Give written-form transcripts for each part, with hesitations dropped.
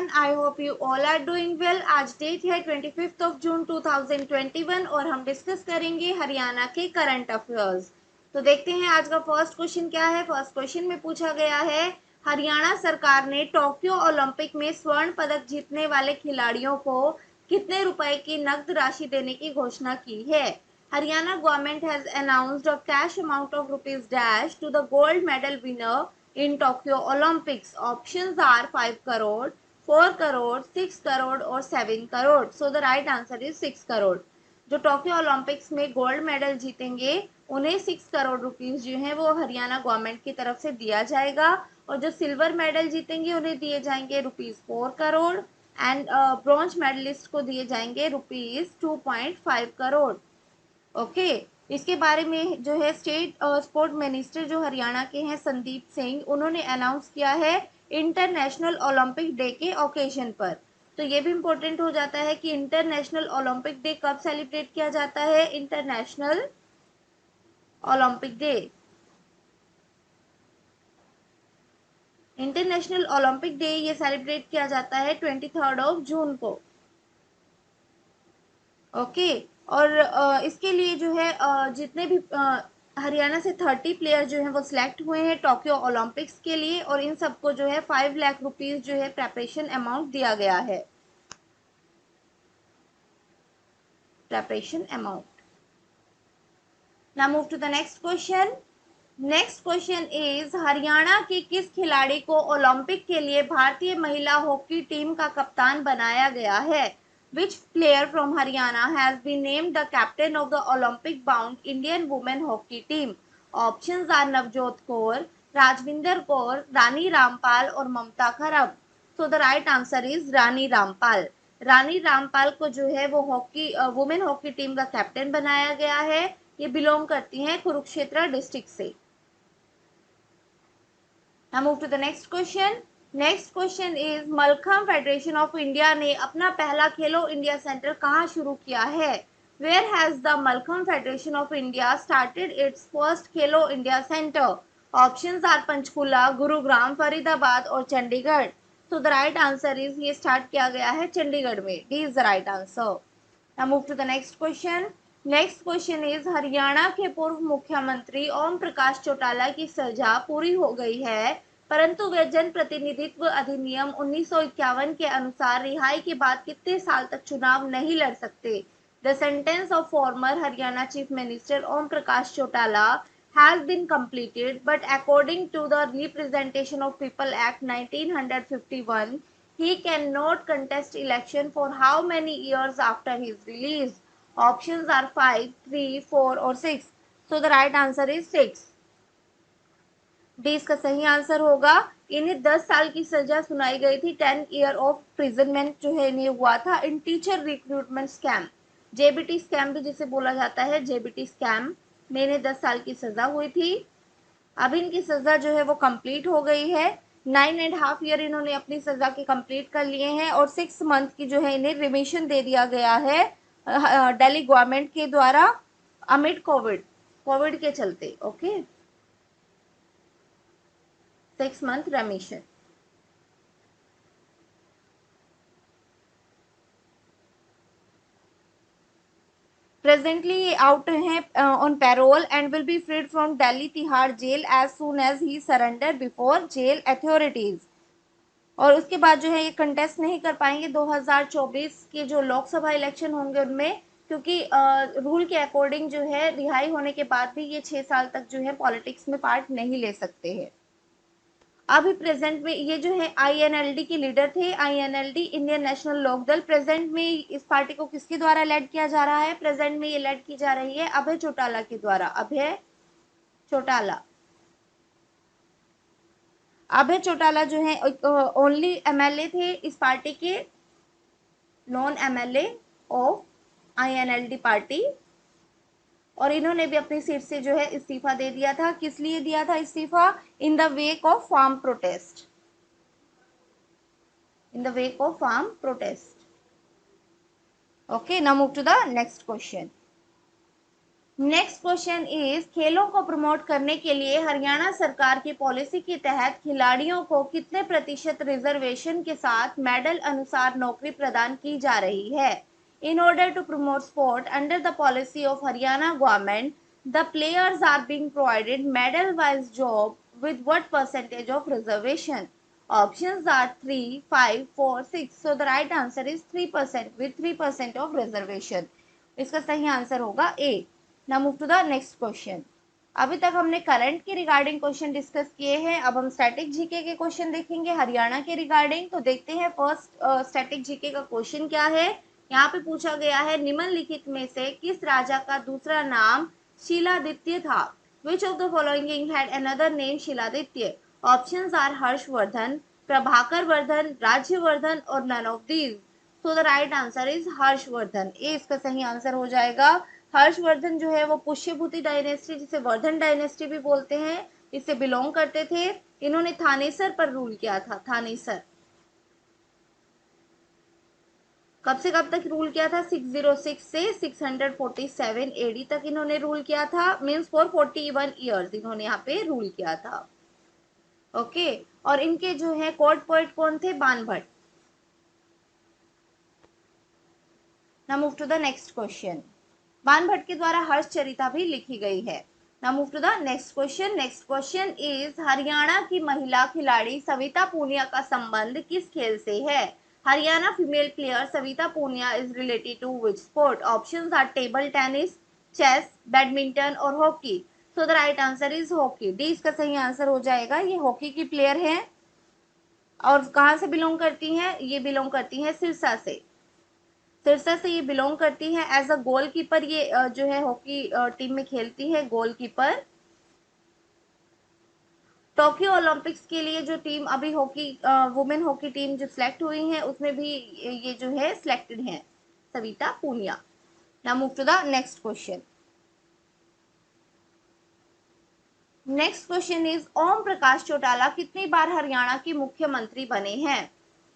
Everyone, I hope you all are doing well. आज date है 25 जून 2021 और हम डिस्कस करेंगे हरियाणा के करंट अफेयर्स। तो देखते हैं आज का फर्स्ट क्वेश्चन क्या है। फर्स्ट क्वेश्चन में पूछा गया है, हरियाणा सरकार ने टोक्यो ओलंपिक में स्वर्ण पदक जीतने वाले खिलाड़ियों को कितने रुपए की नकद राशि देने की घोषणा की है। Haryana government has announced a cash amount of rupees dash to the gold medal winner in Tokyo Olympics. Options are 5 crore, 4 crore, 6 crore और 7 crore. So the right answer is 6 crore. जो टोक्यो ओलंपिक्स में gold medal जीतेंगे उन्हें 6 crore rupees जो है वो Haryana government की तरफ से दिया जाएगा, और जो सिल्वर मेडल जीतेंगे उन्हें दिए जाएंगे rupees 4 crore and bronze medallist को दिए जाएंगे रुपीस 2.5 करोड़। ओके, इसके बारे में जो है स्टेट स्पोर्ट मिनिस्टर जो हरियाणा के हैं संदीप सिंह, उन्होंने अनाउंस किया है इंटरनेशनल ओलंपिक डे के ओकेजन पर। तो ये भी इम्पोर्टेंट हो जाता है कि इंटरनेशनल ओलंपिक डे कब सेलिब्रेट किया जाता है। International Olympic day, international Olympic day ये सेलिब्रेट किया जाता है 23 जून को। ओके, और इसके लिए जो है जितने भी हरियाणा से 30 प्लेयर जो हैं वो सिलेक्ट हुए हैं टोक्यो ओलंपिक्स के लिए, और इन सबको जो है 5 लाख रुपीस जो है प्रेपरेशन अमाउंट दिया गया है। Preparation amount. Now move to the next question. Next question is, Haryana के किस खिलाड़ी को ओलंपिक के लिए भारतीय महिला हॉकी टीम का कप्तान बनाया गया है। Which player from Haryana has been named the captain of the Olympic-bound Indian women hockey team? Options are Navjot Kaur, Rajvinder Kaur, Rani Rampal और ममता खरब। So the right answer is Rani Rampal. Rani Rampal को जो है वो हॉकी वुमेन हॉकी टीम का captain बनाया गया है। ये बिलोंग करती हैं कुरुक्षेत्र डिस्ट्रिक्ट से। Now move to the next question. Next question is, mallakhamb federation of India ने अपना पहला खेलो इंडिया सेंटर कहाँ शुरू किया है। Where has the Mallakhamb federation of India started its first Khelo India centre. Options are Panchkula, Gurugram, Faridabad और Chandigarh. So the right answer is, ये start किया गया है चंडीगढ़ में। D is the right answer. Now move to the next question. Next question is, Haryana के पूर्व मुख्यमंत्री ओम प्रकाश चौटाला की सजा पूरी हो गई है, परंतु वे जन प्रतिनिधित्व अधिनियम 1951 के अनुसार रिहाई के बाद कितने साल तक चुनाव नहीं लड़ सकते। The sentence of former Haryana chief minister Om Prakash Chautala has been completed, but according to the Representation of People Act 1951, he cannot contest election for how many years after his release. Options are 5, 3, 4 or 6. So the right answer is 6. D इसका सही answer होगा। इन्हें 10 साल की सजा सुनाई गई थी। 10 ईयर ऑफ प्रिजनमेंट जो है इन्हें हुआ था इन teacher recruitment scam, JBT scam भी जिसे बोला जाता है, जेबीटी स्कैम में इन्हें 10 साल की सजा हुई थी। अब इनकी सजा जो है वो कंप्लीट हो गई है। 9.5 ईयर इन्होंने अपनी सजा के कंप्लीट कर लिए हैं, और 6 मंथ की जो है इन्हें रिमिशन दे दिया गया है दिल्ली गवर्नमेंट के द्वारा अमिड कोविड के चलते। Okay, 6 month remission। प्रेजेंटली ये आउट हैं on parole and will be freed from Delhi Tihar jail as soon as he surrender before jail authorities. और उसके बाद जो है ये कंटेस्ट नहीं कर पाएंगे 2024 के जो लोकसभा इलेक्शन होंगे उनमें, क्योंकि रूल के अकॉर्डिंग जो है रिहाई होने के बाद भी ये 6 साल तक जो है पॉलिटिक्स में पार्ट नहीं ले सकते हैं। अभी प्रेजेंट में ये जो है आईएनएलडी के लीडर थे। INLD Indian National Lok Dal, present में इस पार्टी को किसके द्वारा लेड किया जा रहा है। प्रेजेंट में ये लेड की जा रही है अभय चौटाला के द्वारा। अभय चौटाला, अभय चौटाला जो है ओनली एमएलए थे इस पार्टी के, non MLA of INLD party, और इन्होंने भी अपनी सीट से जो है इस्तीफा दे दिया था। किस लिए दिया था इस्तीफा? In the wake of farm protest, in the wake of farm protest. Okay, now move to the next question. Next question is खेलों को प्रमोट करने के लिए हरियाणा सरकार की पॉलिसी के तहत खिलाड़ियों को कितने प्रतिशत रिजर्वेशन के साथ मेडल अनुसार नौकरी प्रदान की जा रही है? In order to promote sport under the policy of Haryana government, the players are being provided medal wise job with what percentage of reservation? Options are 3, 5, 4, 6. So the right answer is 3% with 3% of reservation. इसका सही answer होगा A. Now move to the next question. अभी तक हमने current के regarding question discuss किए हैं, अब हम स्टैटिक जीके के क्वेश्चन देखेंगे हरियाणा के रिगार्डिंग। तो देखते हैं फर्स्ट स्टैटिक जीके का क्वेश्चन क्या है। यहाँ पे पूछा गया है निम्नलिखित में से किस राजा का दूसरा नाम शीलादित्य था? Which of the following had another name Shiladitya? Options are Harshvardhan, Prabhakar Vardhan, Rajyavardhan और none of these. So the right answer is Harshvardhan. ए इसका सही आंसर हो जाएगा। हर्षवर्धन जो है वो पुष्यभूति डायनेस्टी जिसे वर्धन डायनेस्टी भी बोलते हैं इससे बिलोंग करते थे। इन्होंने थानेसर पर रूल किया था। थानेसर कब से कब तक रूल किया था? 606 से 647 एडी तक इन्होंने रूल किया था। मीन्स फॉर 41 ईयर्स इन्होंने यहाँ पे रूल किया था। ओके और इनके जो है कोर्ट पोएट कौन थे? Banabhatta. Now move to the next question. Banabhatta के द्वारा हर्षचरिता भी लिखी गई है। Now move to the next question. Next question is Haryana की महिला खिलाड़ी सविता पूनिया का संबंध किस खेल से है? Haryana female player Savita Poonia is related to which sport? Options are table tennis, chess, badminton और hockey. So the right answer is hockey. D इसका सही आंसर हो जाएगा। ये हॉकी की प्लेयर है और कहां से बिलोंग करती हैं? ये बिलोंग करती हैं सिरसा से। सिरसा से ये बिलोंग करती है। एज अ गोलकीपर ये जो है हॉकी टीम में खेलती है, गोलकीपर। टोक्यो ओलंपिक्स के लिए जो टीम अभी हॉकी वुमेन हॉकी टीम जो सिलेक्ट हुई है उसमें भी ये जो है सिलेक्टेड है Savita Poonia. Now move to the next question. Next question is Om Prakash Chautala कितनी बार हरियाणा के मुख्यमंत्री बने हैं?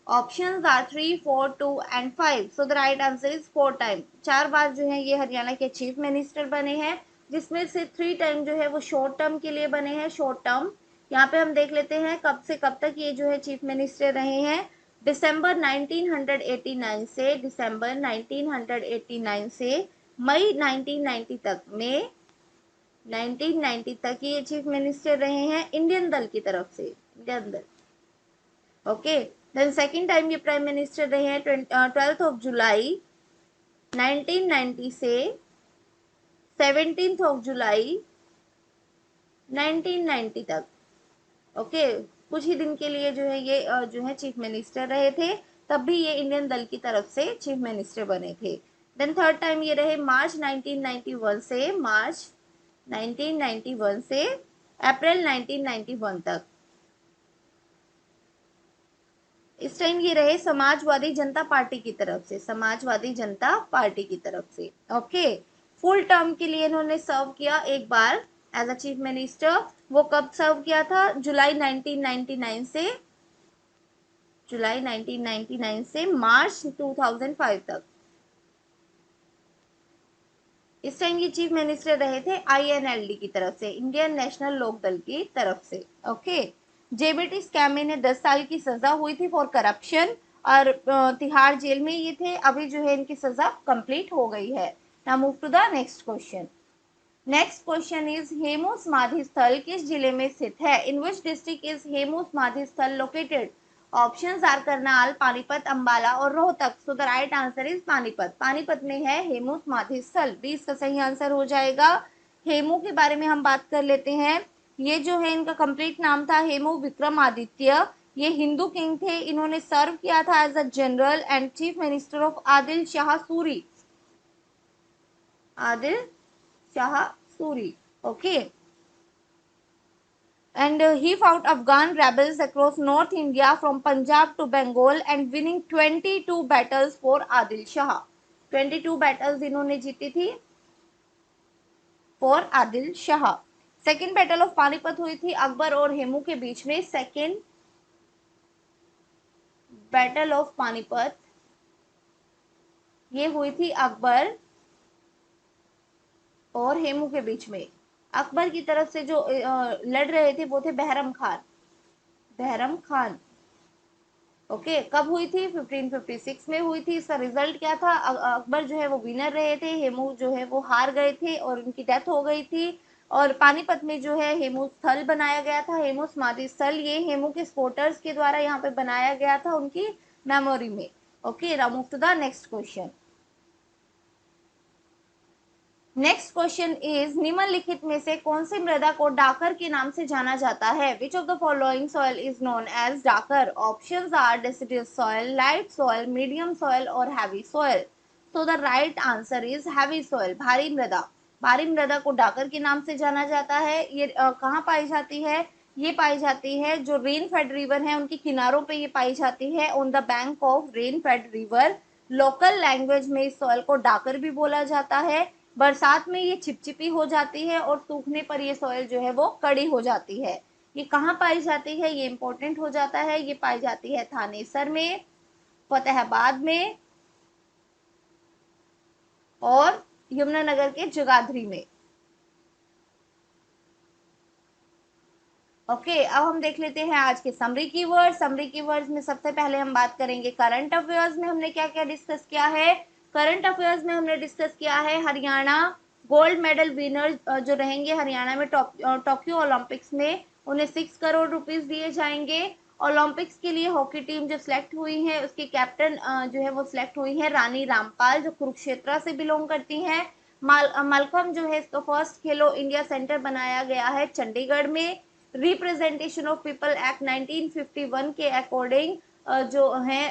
Options are 3, 4, 2 and 5। So the right answer is 4 time. 4 बार जो है ये हरियाणा के चीफ मिनिस्टर बने हैं जिसमें से 3 टाइम जो है वो शॉर्ट टर्म के लिए बने हैं। शॉर्ट टर्म यहाँ पे हम देख लेते हैं कब से कब तक ये जो है चीफ मिनिस्टर रहे हैं। दिसंबर 1989 से दिसंबर 1989 से मई 1990 तक में 1990 तक ये चीफ मिनिस्टर रहे हैं इंडियन दल की तरफ से। इंडियन दल। ओके देन सेकंड टाइम ये प्राइम मिनिस्टर रहे हैं 12 ऑफ जुलाई 1990 से 17 ऑफ जुलाई 1990 तक। ओके कुछ ही दिन के लिए जो है ये जो है चीफ मिनिस्टर रहे थे, तब भी ये इंडियन दल की तरफ से चीफ मिनिस्टर बने थे। देन थर्ड टाइम ये रहे मार्च 1991 से मार्च 1991 से अप्रैल 1991 तक। इस टाइम ये रहे समाजवादी जनता पार्टी की तरफ से। समाजवादी जनता पार्टी की तरफ से। ओके फुल टर्म के लिए इन्होंने सर्व किया एक बार एज अ चीफ मिनिस्टर। वो कब सर्व किया था? जुलाई 1999 से जुलाई 1999 से मार्च 2005 तक। इस टाइम ये चीफ मिनिस्टर रहे थे आईएनएलडी की तरफ से, इंडियन नेशनल लोक दल की तरफ से। ओके जेबीटी स्कैम में इन्हें 10 साल की सजा हुई थी फॉर करप्शन और तिहाड़ जेल में ये थे। अभी जो है इनकी सजा कंप्लीट हो गई है। Now move to the next question. Next question is Hemu Samadhi Sthal किस जिले में स्थित है? In which district is Hemu Samadhi Sthal located? Options are Karnal, Panipat, Ambala और Rohtak. So the right answer is Panipat. Panipat में है हेमू समाधि स्थल। बी इसका सही आंसर हो जाएगा। हेमू के बारे में हम बात कर लेते हैं। ये जो है इनका कंप्लीट नाम था हेमू विक्रमादित्य। ये हिंदू किंग थे। इन्होंने सर्व किया था as a general and chief minister of Adil Shah Suri. Adil Shah Suri. Okay and he fought Afghan rebels across North India from Punjab to Bengal and winning 22 battles for Adil Shah. 22 battles इन्होंने जीती थी for Adil Shah. Second battle of Panipat हुई थी अकबर और हेमू के बीच में। Second battle of Panipat ये हुई थी अकबर और हेमू के बीच में। अकबर की तरफ से जो लड़ रहे थे वो थे बहरम खान। बहरम खान। ओके, कब हुई थी? 1556 में हुई थी। इसका रिजल्ट क्या था? अकबर जो है वो विनर रहे थे, हेमू जो है वो हार गए थे और उनकी डेथ हो गई थी। और पानीपत में जो है हेमू स्थल बनाया गया था, हेमू समाधि स्थल। ये हेमू के सपोर्टर्स के द्वारा यहाँ पे बनाया गया था उनकी मेमोरी में। Okay, now move to the next question. Next question is निम्नलिखित में से कौन सी मृदा को डाकर के नाम से जाना जाता है? Which of the following soil is known as dakar? Options are deciduous soil, light soil, medium soil और हैवी सॉइल। तो the right answer is heavy soil, भारी मृदा। भारी मृदा को डाकर के नाम से जाना जाता है। ये कहाँ पाई जाती है? ये पाई जाती है जो रेन फेड रिवर है उनके किनारों पे ये पाई जाती है, on the bank of rain fed river. Local language में इस सॉइल को डाकर भी बोला जाता है। बरसात में ये चिपचिपी हो जाती है और सूखने पर ये सॉइल जो है वो कड़ी हो जाती है। ये कहाँ पाई जाती है? ये इंपॉर्टेंट हो जाता है। ये पाई जाती है थानेसर में, फतेहाबाद में और यमुनानगर के जगाधरी में। ओके, अब हम देख लेते हैं आज के समरी कीवर्ड्स। समरी कीवर्ड्स में सबसे पहले हम बात करेंगे करंट अफेयर्स में हमने क्या क्या डिस्कस किया है। करंट अफेयर्स में हमने डिस्कस किया है हरियाणा गोल्ड मेडल विनर जो रहेंगे हरियाणा में टोक्यो ओलंपिक्स में, उन्हें 6 करोड़ रुपीज दिए जाएंगे। ओलंपिक्स के लिए हॉकी टीम जो सिलेक्ट हुई है उसकी कैप्टन जो है वो सिलेक्ट हुई है रानी रामपाल, जो कुरुक्षेत्र से बिलोंग करती हैं। मलखम जो है इसको फर्स्ट खेलो इंडिया सेंटर बनाया गया है चंडीगढ़ में। रिप्रेजेंटेशन ऑफ पीपल एक्ट 1951 के अकॉर्डिंग जो है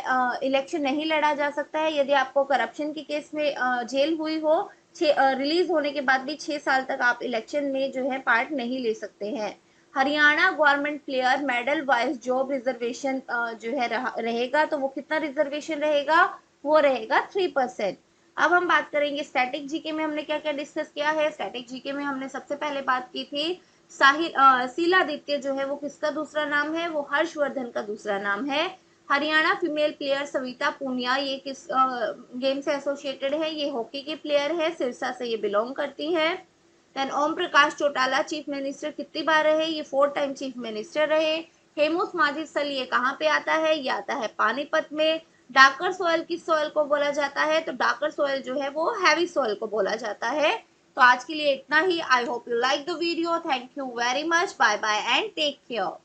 इलेक्शन नहीं लड़ा जा सकता है यदि आपको करप्शन के केस में जेल हुई हो। रिलीज होने के बाद भी 6 साल तक आप इलेक्शन में जो है पार्ट नहीं ले सकते हैं। Haryana government player medal wise job reservation जो है रहेगा, तो वो कितना रिजर्वेशन रहेगा? वो रहेगा 3%। अब हम बात करेंगे स्टैटिक जीके में हमने क्या क्या डिस्कस किया है। स्टैटिक जीके में हमने सबसे पहले बात की थी शीलादित्य जो है वो किसका दूसरा नाम है? वो हर्षवर्धन का दूसरा नाम है। हरियाणा फीमेल प्लेयर सविता पूनिया, ये किस गेम से एसोसिएटेड है? ये हॉकी की प्लेयर है, सिरसा से ये बिलोंग करती है। देन ओम प्रकाश चौटाला चीफ मिनिस्टर कितनी बार रहे? ये 4 टाइम चीफ मिनिस्टर रहे। हेमू समाधि स्थल ये कहाँ पे आता है? ये आता है पानीपत में। डाकर सॉइल किस सॉइल को बोला जाता है? तो डाकर सॉइल जो है वो हैवी सॉइल को बोला जाता है। तो आज के लिए इतना ही। I hope you like the video. Thank you very much. Bye bye and take care.